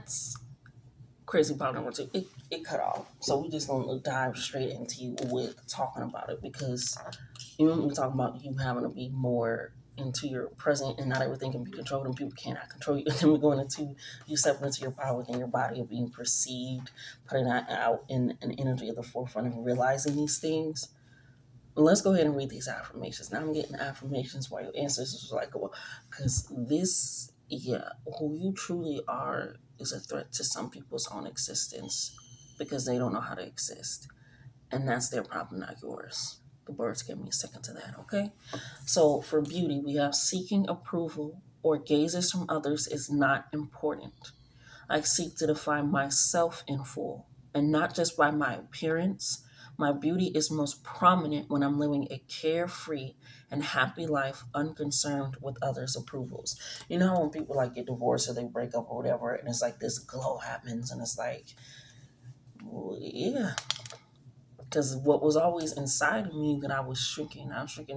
that's crazy part number two. It cut off. So we just gonna dive straight into with talking about it, because you know we talk about you having to be more into your present, and not everything can be controlled and people cannot control you. And then we're going into you stepping into your power within your body of being perceived, putting that out in an energy at the forefront of realizing these things. Let's go ahead and read these affirmations. Now I'm getting affirmations while your ancestors were like, well, because this, yeah, who you truly are is a threat to some people's own existence because they don't know how to exist. And that's their problem, not yours. The birds give me a second to that, okay? So for beauty, we have seeking approval or gazes from others is not important. I seek to define myself in full, and not just by my appearance. My beauty is most prominent when I'm living a carefree and happy life, unconcerned with others' approvals. You know how when people like get divorced or they break up or whatever, and it's like this glow happens, and it's like, well, yeah, because what was always inside of me that I was shrinking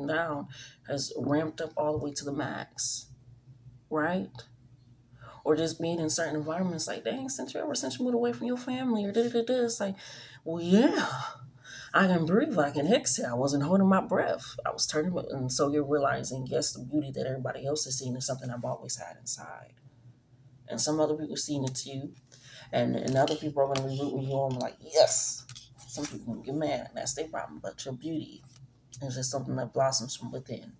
down, has ramped up all the way to the max, right? Or just being in certain environments, like, dang, since you moved away from your family, or da-da-da-da, it's like, well, yeah, I can breathe, I can exhale. I wasn't holding my breath. I was turning, and so you're realizing, yes, the beauty that everybody else is seeing is something I've always had inside. And some other people seeing it too. And other people are going to be rooting you on, like, yes. Some people get mad, and that's their problem. But your beauty is just something that blossoms from within.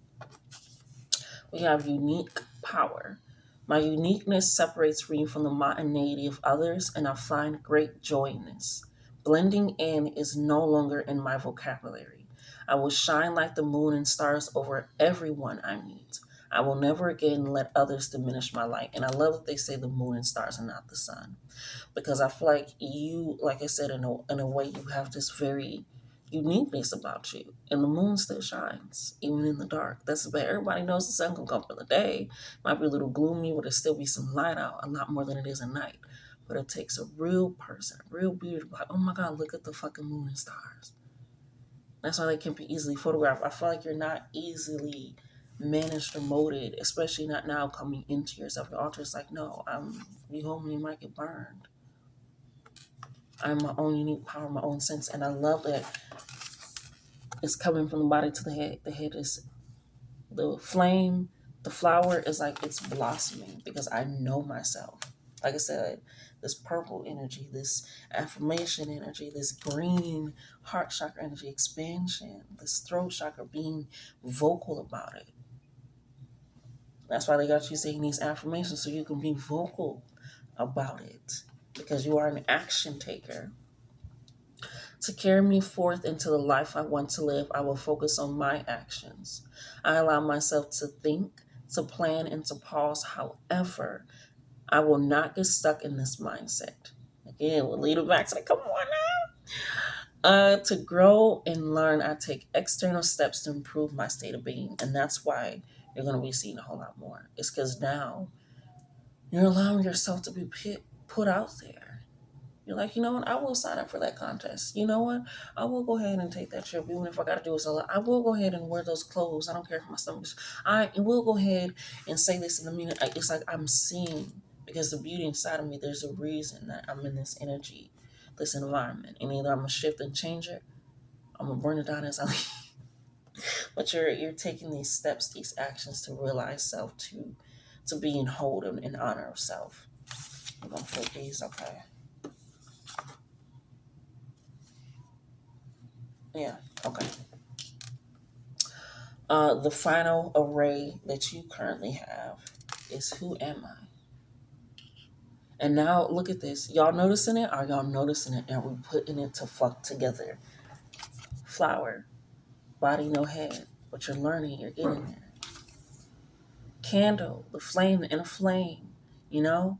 We have unique power. My uniqueness separates me from the monotony of others, and I find great joy in this. Blending in is no longer in my vocabulary. I will shine like the moon and stars over everyone I meet. I will never again let others diminish my light. And I love that they say the moon and stars and not the sun, because I feel like you, like I said, in a way, you have this very uniqueness about you, and the moon still shines even in the dark. That's about, everybody knows the sun can come for the day. Might be a little gloomy, but there still be some light out, a lot more than it is at night. But it takes a real person, real beauty, like, oh my God, look at the fucking moon and stars. That's why they can be easily photographed. I feel like you're not easily managed or molded, especially not now coming into yourself. Your altar is like, no, you hold me, you might get burned. I'm my own unique power, my own sense. And I love that it's coming from the body to the head. The head is the flame. The flower is like it's blossoming because I know myself. Like I said, this purple energy, this affirmation energy, this green heart chakra energy, expansion, this throat chakra, being vocal about it. That's why they got you saying these affirmations, so you can be vocal about it, because you are an action taker. To carry me forth into the life I want to live, I will focus on my actions. I allow myself to think, to plan, and to pause. However, I will not get stuck in this mindset. Again, we'll lead it back to the, come on now. To grow and learn, I take external steps to improve my state of being. And that's why you're going to be seeing a whole lot more. It's because now you're allowing yourself to be put out there. You're like, you know what? I will sign up for that contest. You know what? I will go ahead and take that trip, even if I got to do it solo. I will go ahead and wear those clothes. I don't care if my stomach is. I will go ahead and say this in a minute. It's like I'm seeing, because the beauty inside of me, there's a reason that I'm in this energy, this environment. And either I'm going to shift and change it, I'm going to burn it down as I leave. But you're taking these steps, these actions to realize self, to be in hold and in honor of self. I'm going to flip these, okay. Yeah, okay. The final array that you currently have is, who am I? And now look at this. Y'all noticing it? Are y'all noticing it? And we putting it to fuck together. Flower, body, no head. But you're learning, you're getting there. Candle, the flame, the inner flame, you know?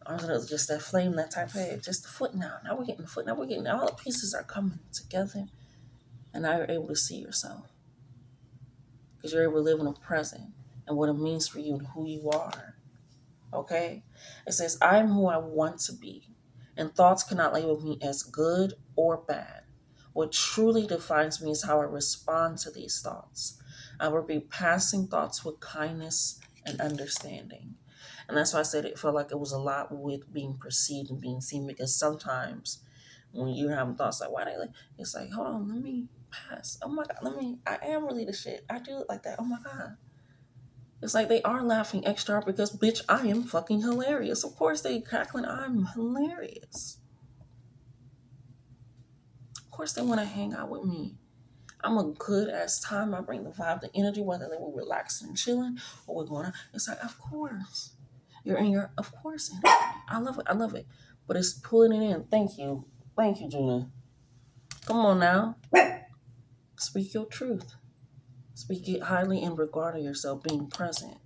Or just that flame, that type of head. Just the foot now. Now we're getting the foot. Now we're getting, all the pieces are coming together. And now you're able to see yourself. Because you're able to live in the present and what it means for you and who you are. Okay? It says, I am who I want to be, and thoughts cannot label me as good or bad. What truly defines me is how I respond to these thoughts. I will be passing thoughts with kindness and understanding. And that's why I said it felt like it was a lot with being perceived and being seen, because sometimes when you're having thoughts like, why they like, it's like, hold on, let me pass. Oh my God, I am really the shit. I do it like that. Oh my God. It's like they are laughing extra hard because, bitch, I am fucking hilarious. Of course they cackling. I'm hilarious. Of course they want to hang out with me. I'm a good ass time. I bring the vibe, the energy, whether they were relaxing and chilling or we're going on. It's like, of course. You're in your, of course, energy. I love it. I love it. But it's pulling it in. Thank you. Thank you, Juna. Come on now. Speak your truth. Speak it highly in regard of yourself being present.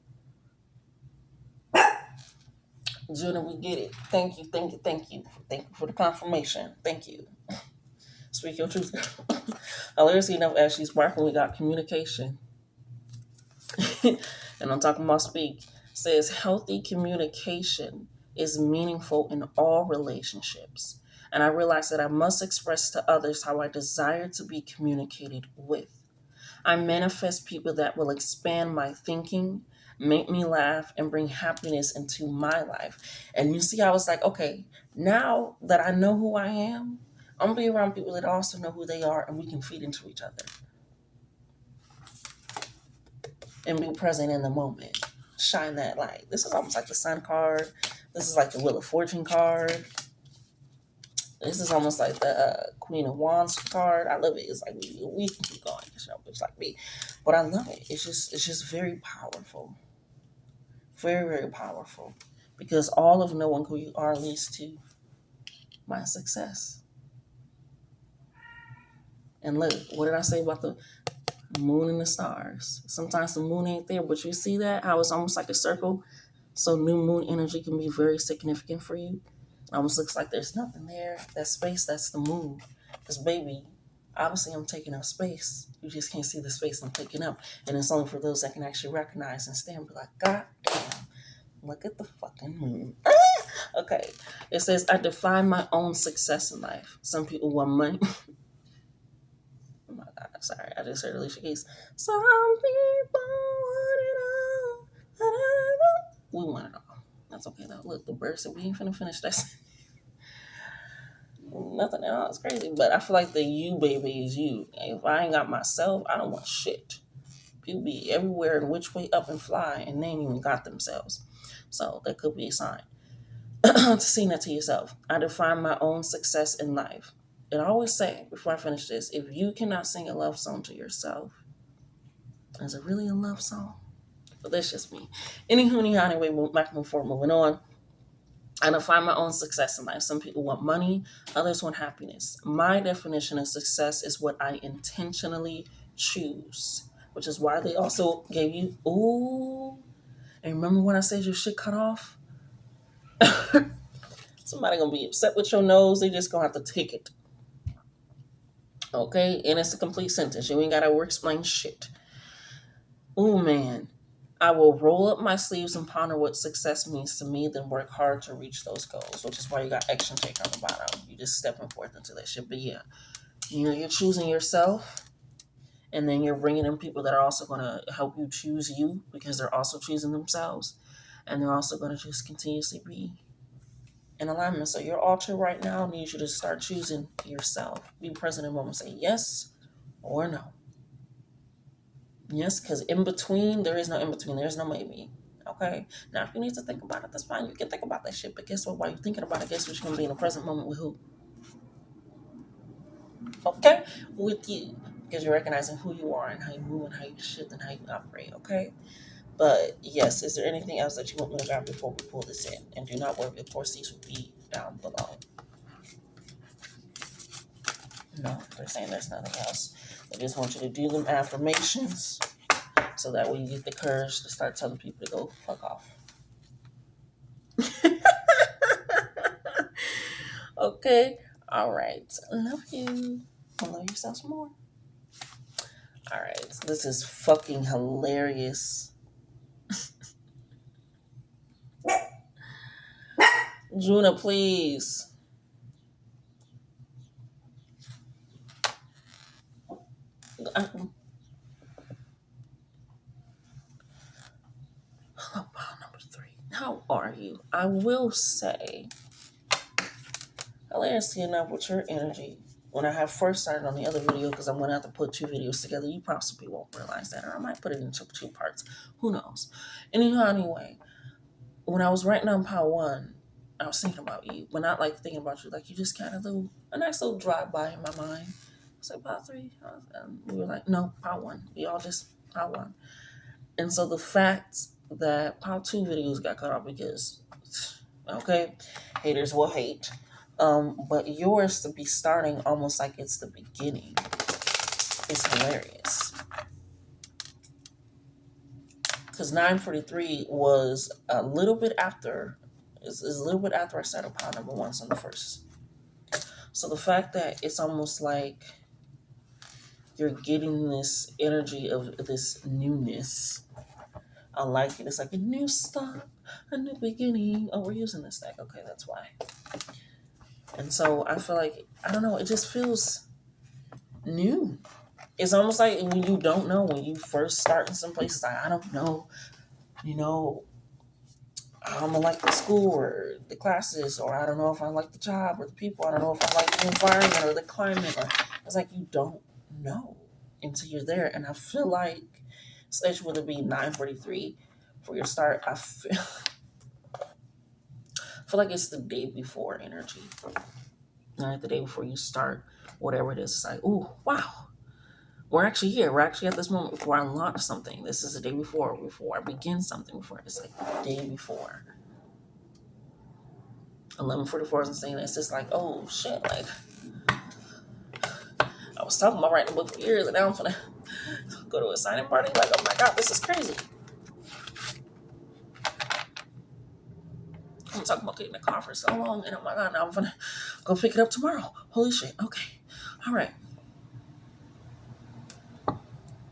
Juna, we get it. Thank you, thank you, thank you. Thank you for the confirmation. Thank you. Speak your truth. Hilariously enough, as she's sparkling, we got communication. And I'm talking about speak. Says healthy communication is meaningful in all relationships. And I realize that I must express to others how I desire to be communicated with. I manifest people that will expand my thinking, make me laugh, and bring happiness into my life. And you see, I was like, okay, now that I know who I am, I'm gonna be around people that also know who they are, and we can feed into each other and be present in the moment. Shine that light. This is almost like the Sun card. This is like the Wheel of Fortune card. This is almost like the Queen of Wands card. I love it. It's like we can keep going. It's like me, but I love it. It's just very powerful, very very powerful, because all of knowing who you are leads to my success. And look, what did I say about the moon and the stars? Sometimes the moon ain't there, but you see that how it's almost like a circle. So new moon energy can be very significant for you. It almost looks like there's nothing there. That space, that's the moon. Because baby, obviously I'm taking up space. You just can't see the space I'm taking up. And it's only for those that can actually recognize and stand and be like, God damn, look at the fucking moon. Okay. It says, I define my own success in life. Some people want money. Oh my God, sorry. I just heard Alicia Keys. Some people want it all. We want it all. That's okay though. Look, the bird said we ain't finna finish that. Nothing at all. It's crazy. But I feel like the you baby is you. If I ain't got myself, I don't want shit. People be everywhere and which way up and fly, and they ain't even got themselves. So that could be a sign. To see that to yourself. I define my own success in life. And I always say, before I finish this, if you cannot sing a love song to yourself, is it really a love song? But that's just me. Anyway, back and forth, moving on. I define my own success in life. Some people want money, others want happiness. My definition of success is what I intentionally choose, which is why they also gave you, ooh, and remember when I said your shit cut off? Somebody gonna be upset with your nose. They just gonna have to take it. Okay? And it's a complete sentence. You ain't gotta explain shit. Ooh, man. I will roll up my sleeves and ponder what success means to me, then work hard to reach those goals, which is why you got action take on the bottom. You just stepping forth into that shit. But yeah, you're choosing yourself, and then you're bringing in people that are also going to help you choose you because they're also choosing themselves, and they're also going to just continuously be in alignment. So your altar right now needs you to start choosing yourself. Be present in the moment. Say yes or no. Yes, because in between, there is no in between. There's no maybe. Okay? Now, if you need to think about it, that's fine. You can think about that shit. But guess what? While you're thinking about it, guess what? You're going to be in the present moment with who? Okay? With you. Because you're recognizing who you are and how you move and how you shift and how you operate. Okay? But yes, is there anything else that you want me to grab before we pull this in? And do not worry, of course, these will be down below. No, they're saying there's nothing else. I just want you to do them affirmations so that way you get the courage to start telling people to go fuck off. Okay. All right. Love you. Love yourself some more. All right. This is fucking hilarious. Juna, please. Hello, pile number 3. No. how are you? I will say, hilariously enough, with your energy, when I have first started on the other video, because I'm going to have to put 2 videos together, you possibly won't realize that, or I might put it into 2 parts. Who knows? Anyway, when I was writing on part 1, I was thinking about you, but not like thinking about you. Like, you just kind of do a nice little drive-by in my mind. I was like, part 3? And we were like, no, part 1. We all just part 1. And so the fact that part 2 videos got cut off because, okay, haters will hate. But yours to be starting almost like it's the beginning is hilarious. Because 9:43 was a little bit after. It's a little bit after I started part number 1 on the first. So the fact that it's almost like you're getting this energy of this newness, I like it. It's like a new start, a new beginning. Oh, we're using this deck. Okay, that's why. And so I feel like, I don't know, it just feels new. It's almost like when you don't know, when you first start in some places, like, I don't know, I'm gonna like the school or the classes, or I don't know if I like the job or the people. I don't know if I like the environment or the climate. Or it's like you don't know until you're there. And I feel like, especially with it being 9:43 for your start, I feel like it's the day before energy. All right, the day before you start, whatever it is. It's like, ooh, wow. We're actually here. We're actually at this moment before I launch something. This is the day before I begin something, before it's like the day before. 11:44 isn't saying that. It's just like, oh shit, like I was talking about writing a book for years, and now I'm gonna go to a signing party. Like, oh my god, this is crazy. I'm talking about getting a car for so long, and oh my god, now I'm gonna go pick it up tomorrow. Holy shit. Okay. All right.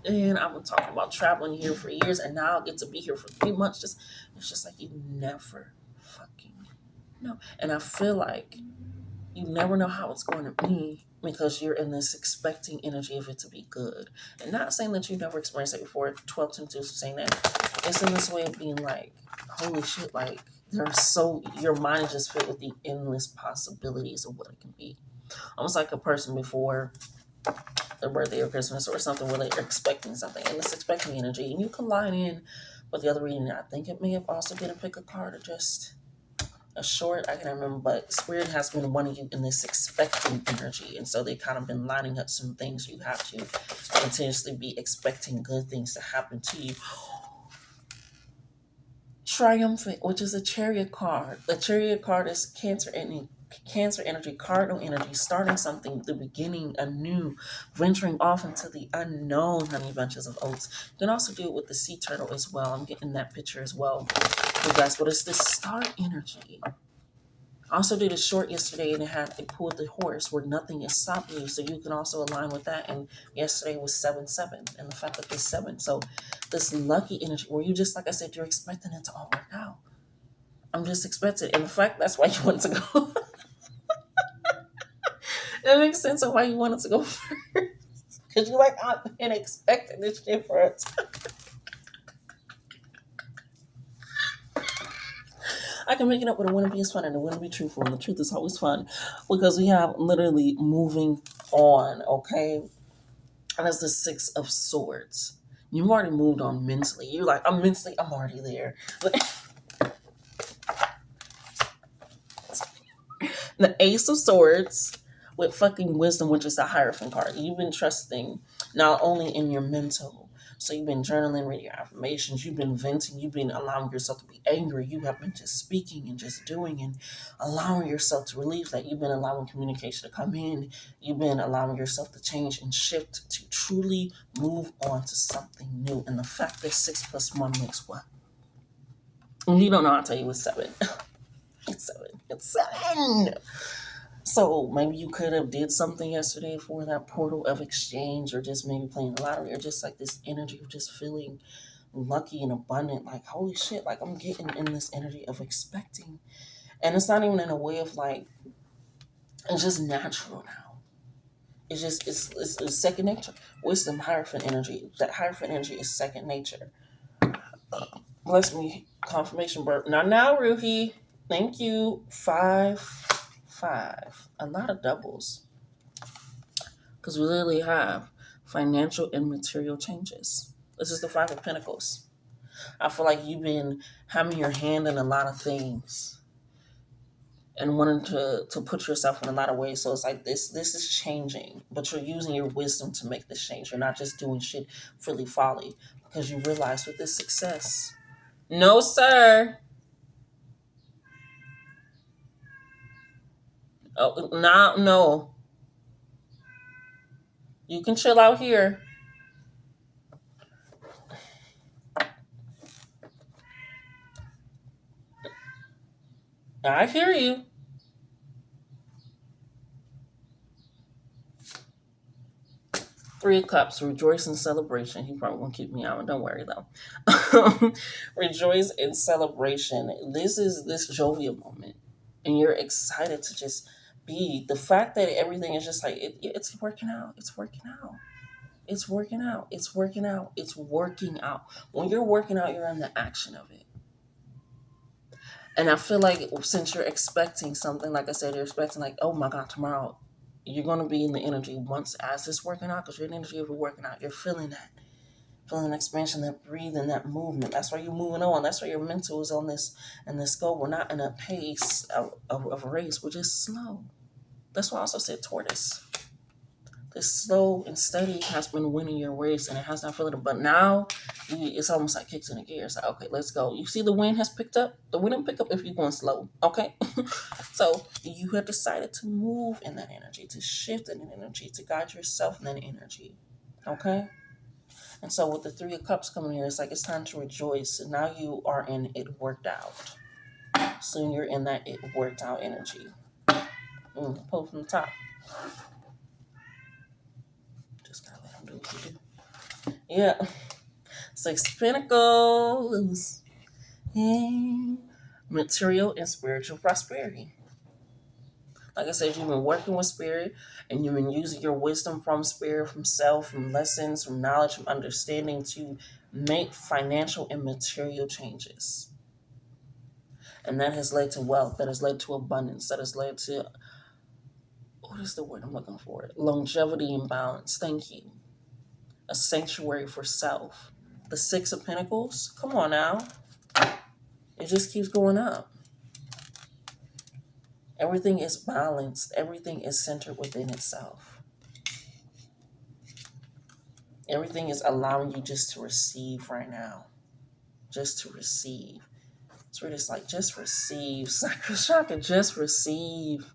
And I've been talking about traveling here for years, and now I get to be here for 3 months. It's just like you never fucking know. And I feel like you never know how it's going to be because you're in this expecting energy of it to be good. And not saying that you've never experienced it before. 12:22 is saying that. It's in this way of being like, holy shit, like your mind is just filled with the endless possibilities of what it can be. Almost like a person before their birthday or Christmas or something where they're expecting something, and it's expecting energy, and you can line in. But the other reading, I think it may have also been a pick a card or just a short, I can't remember, but Spirit has been wanting you in this expecting energy, and so they've kind of been lining up some things. You have to continuously be expecting good things to happen to you. Triumphant, which is a Chariot card. The Chariot card is Cancer energy, cardinal energy, starting something, the beginning, anew, venturing off into the unknown, honey bunches of oats. You can also do it with the sea turtle as well. I'm getting that picture as well, you guys, but it's this start energy. I also did a short yesterday, and it pulled the horse where nothing is stopping you, so you can also align with that. And yesterday was 7/7, and the fact that it's 7, so this lucky energy where you just, like I said, you're expecting it to all work out. I'm just expecting, and the fact that's why you wanted to go. That makes sense of why you wanted to go first, because you're like, I've been expecting this shit for a time. I can make it up, but it wouldn't be as fun, and it wouldn't be truthful, and the truth is always fun, because we have literally moving on, okay? And it's the 6 of Swords. You've already moved on mentally. You're like, I'm already there. The Ace of Swords with fucking Wisdom, which is the Hierophant card. You've been trusting not only in your mental, so you've been journaling, reading your affirmations, you've been venting, you've been allowing yourself to be angry, you have been just speaking and just doing and allowing yourself to relieve that. You've been allowing communication to come in, you've been allowing yourself to change and shift to truly move on to something new. And the fact that 6 plus 1 makes what? And you don't know, I'll tell you it's 7. It's 7. So maybe you could have did something yesterday for that portal of exchange, or just maybe playing the lottery, or just like this energy of just feeling lucky and abundant. Like, holy shit, like I'm getting in this energy of expecting. And it's not even in a way of like, it's just natural now. It's just, it's second nature. Wisdom, Hierophant energy. That Hierophant energy is second nature. Bless me. Confirmation burp. Now, Ruhi. Thank you. 5, 5. A lot of doubles. Because we literally have financial and material changes. This is the 5 of Pentacles. I feel like you've been having your hand in a lot of things and wanting to put yourself in a lot of ways. So it's like this is changing, but you're using your wisdom to make this change. You're not just doing shit freely folly because you realize with this success. No, sir. Oh, no. You can chill out here. I hear you. Three of Cups, rejoice in celebration. He probably won't keep me out. Don't worry though. Rejoice in celebration. This is this jovial moment, and you're excited to just be. The fact that everything is just like it's working out. It's working out. It's working out. It's working out. It's working out. When you're working out, you're in the action of it. And I feel like since you're expecting something, like I said, you're expecting like, oh my God, tomorrow you're going to be in the energy once as it's working out, because you're in the energy of it working out. You're feeling that. Feeling expansion, that breathing, that movement. That's why you're moving on. That's why your mental is on this and this goal. We're not in a pace of a race. We're just slow. That's why I also said tortoise. This slow and steady has been winning your race, and it has not felt it. But now it's almost like kicks in the gear. It's like, okay, let's go. You see the wind has picked up? The wind didn't pick up if you're going slow, okay? So you have decided to move in that energy, to shift in that energy, to guide yourself in that energy, okay? And so with the Three of Cups coming here, it's like it's time to rejoice. And now you are in it worked out. Soon you're in that it worked out energy. Pull from the top. Just gotta let him do what he do. Yeah. 6 Pentacles. Material and spiritual prosperity. Like I said, you've been working with spirit, and you've been using your wisdom from spirit, from self, from lessons, from knowledge, from understanding to make financial and material changes. And that has led to wealth, that has led to abundance, that has led to, what is the word I'm looking for? Longevity and balance. Thank you. A sanctuary for self. The 6 of Pentacles, come on now. It just keeps going up. Everything is balanced. Everything is centered within itself. Everything is allowing you just to receive right now. Just to receive. It's really just like, just receive. Sakura Chakra, just receive.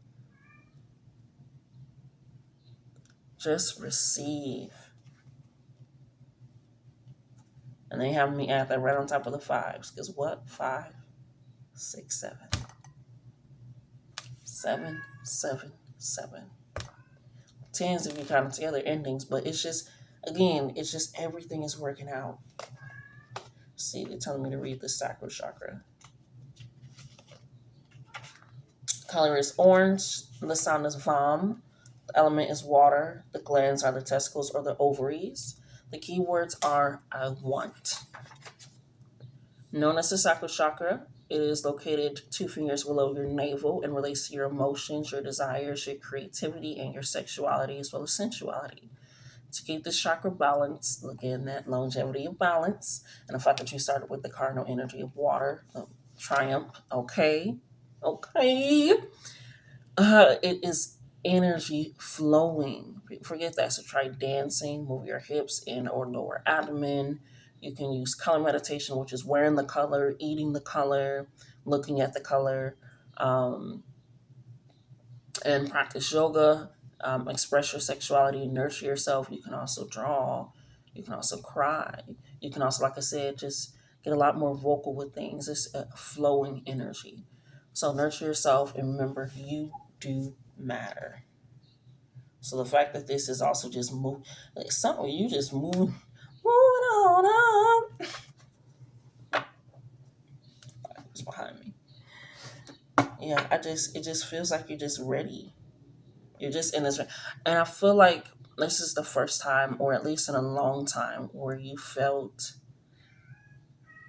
Just receive. And they have me at that right on top of the 5s. Because what? 5, 6, 7. 7, 7, 7. 10s if you count it together, endings. But it's just, again, it's just everything is working out. See, they're telling me to read the Sakura Chakra. Color is orange. The sound is Vam. The element is water. The glands are the testicles or the ovaries. The keywords are I want. Known as the Sakura Chakra, it is located 2 fingers below your navel and relates to your emotions, your desires, your creativity, and your sexuality as well as sensuality. To keep this chakra balanced, again, that longevity of balance, and the fact that you started with the cardinal energy of water, triumph, okay. It is energy flowing. Forget that. So try dancing, move your hips in or lower abdomen. You can use color meditation, which is wearing the color, eating the color, looking at the color, and practice yoga. Express your sexuality, nurture yourself. You can also draw. You can also cry. You can also, like I said, just get a lot more vocal with things. It's a flowing energy. So nurture yourself and remember, you do matter. So the fact that this is also just move, like something you just moving on up. It's behind me. Yeah, it just feels like you're just ready. You're just in this, and I feel like this is the first time, or at least in a long time, where you felt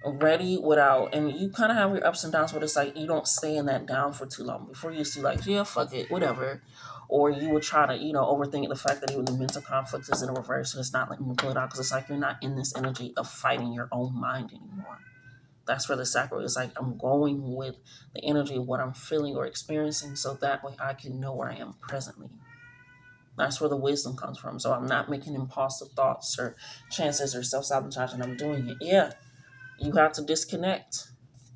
ready without, and you kind of have your ups and downs, but it's like you don't stay in that down for too long. Before you used to like, yeah, fuck it, whatever. Or you would try to, overthink the fact that even the mental conflict is in reverse and it's not letting you pull it out because it's like you're not in this energy of fighting your own mind anymore. That's where the sacral is like, I'm going with the energy of what I'm feeling or experiencing so that way I can know where I am presently. That's where the wisdom comes from. So I'm not making impulsive thoughts or chances or self sabotage, and I'm doing it. Yeah, you have to disconnect.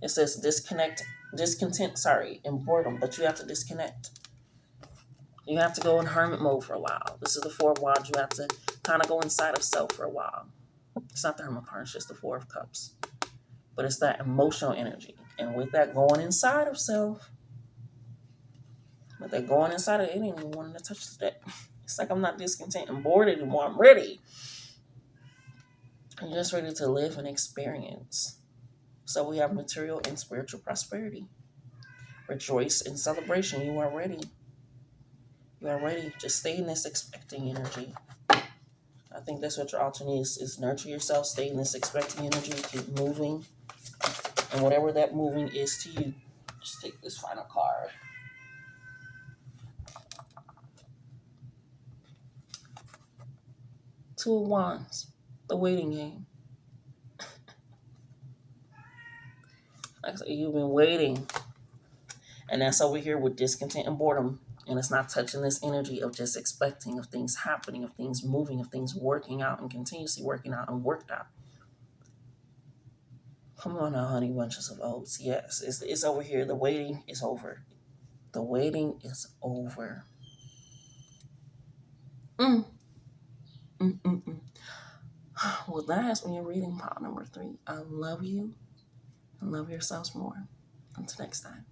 It says discontent, and boredom, but you have to disconnect. You have to go in hermit mode for a while. This is the Four of Wands. You have to kind of go inside of self for a while. It's not the Hermit card, it's just the Four of Cups. But it's that emotional energy. And with that going inside of self, with that going inside of it, ain't even wanting to touch that. It's like I'm not discontent and bored anymore. I'm ready. I'm just ready to live and experience. So we have material and spiritual prosperity. Rejoice in celebration. You are ready. You are ready. Just stay in this expecting energy. I think that's what your alternate is nurture yourself, stay in this expecting energy, keep moving. And whatever that moving is to you, just take this final card. Two of Wands, the waiting game. Like I said, you've been waiting. And that's over here with discontent and boredom. And it's not touching this energy of just expecting, of things happening, of things moving, of things working out and continuously working out and worked out. Come on now, honey bunches of oats. Yes, it's over here. The waiting is over. The waiting is over. Mm. Mm-mm-mm. Well, that has been your reading pile number 3. I love you and love yourselves more. Until next time.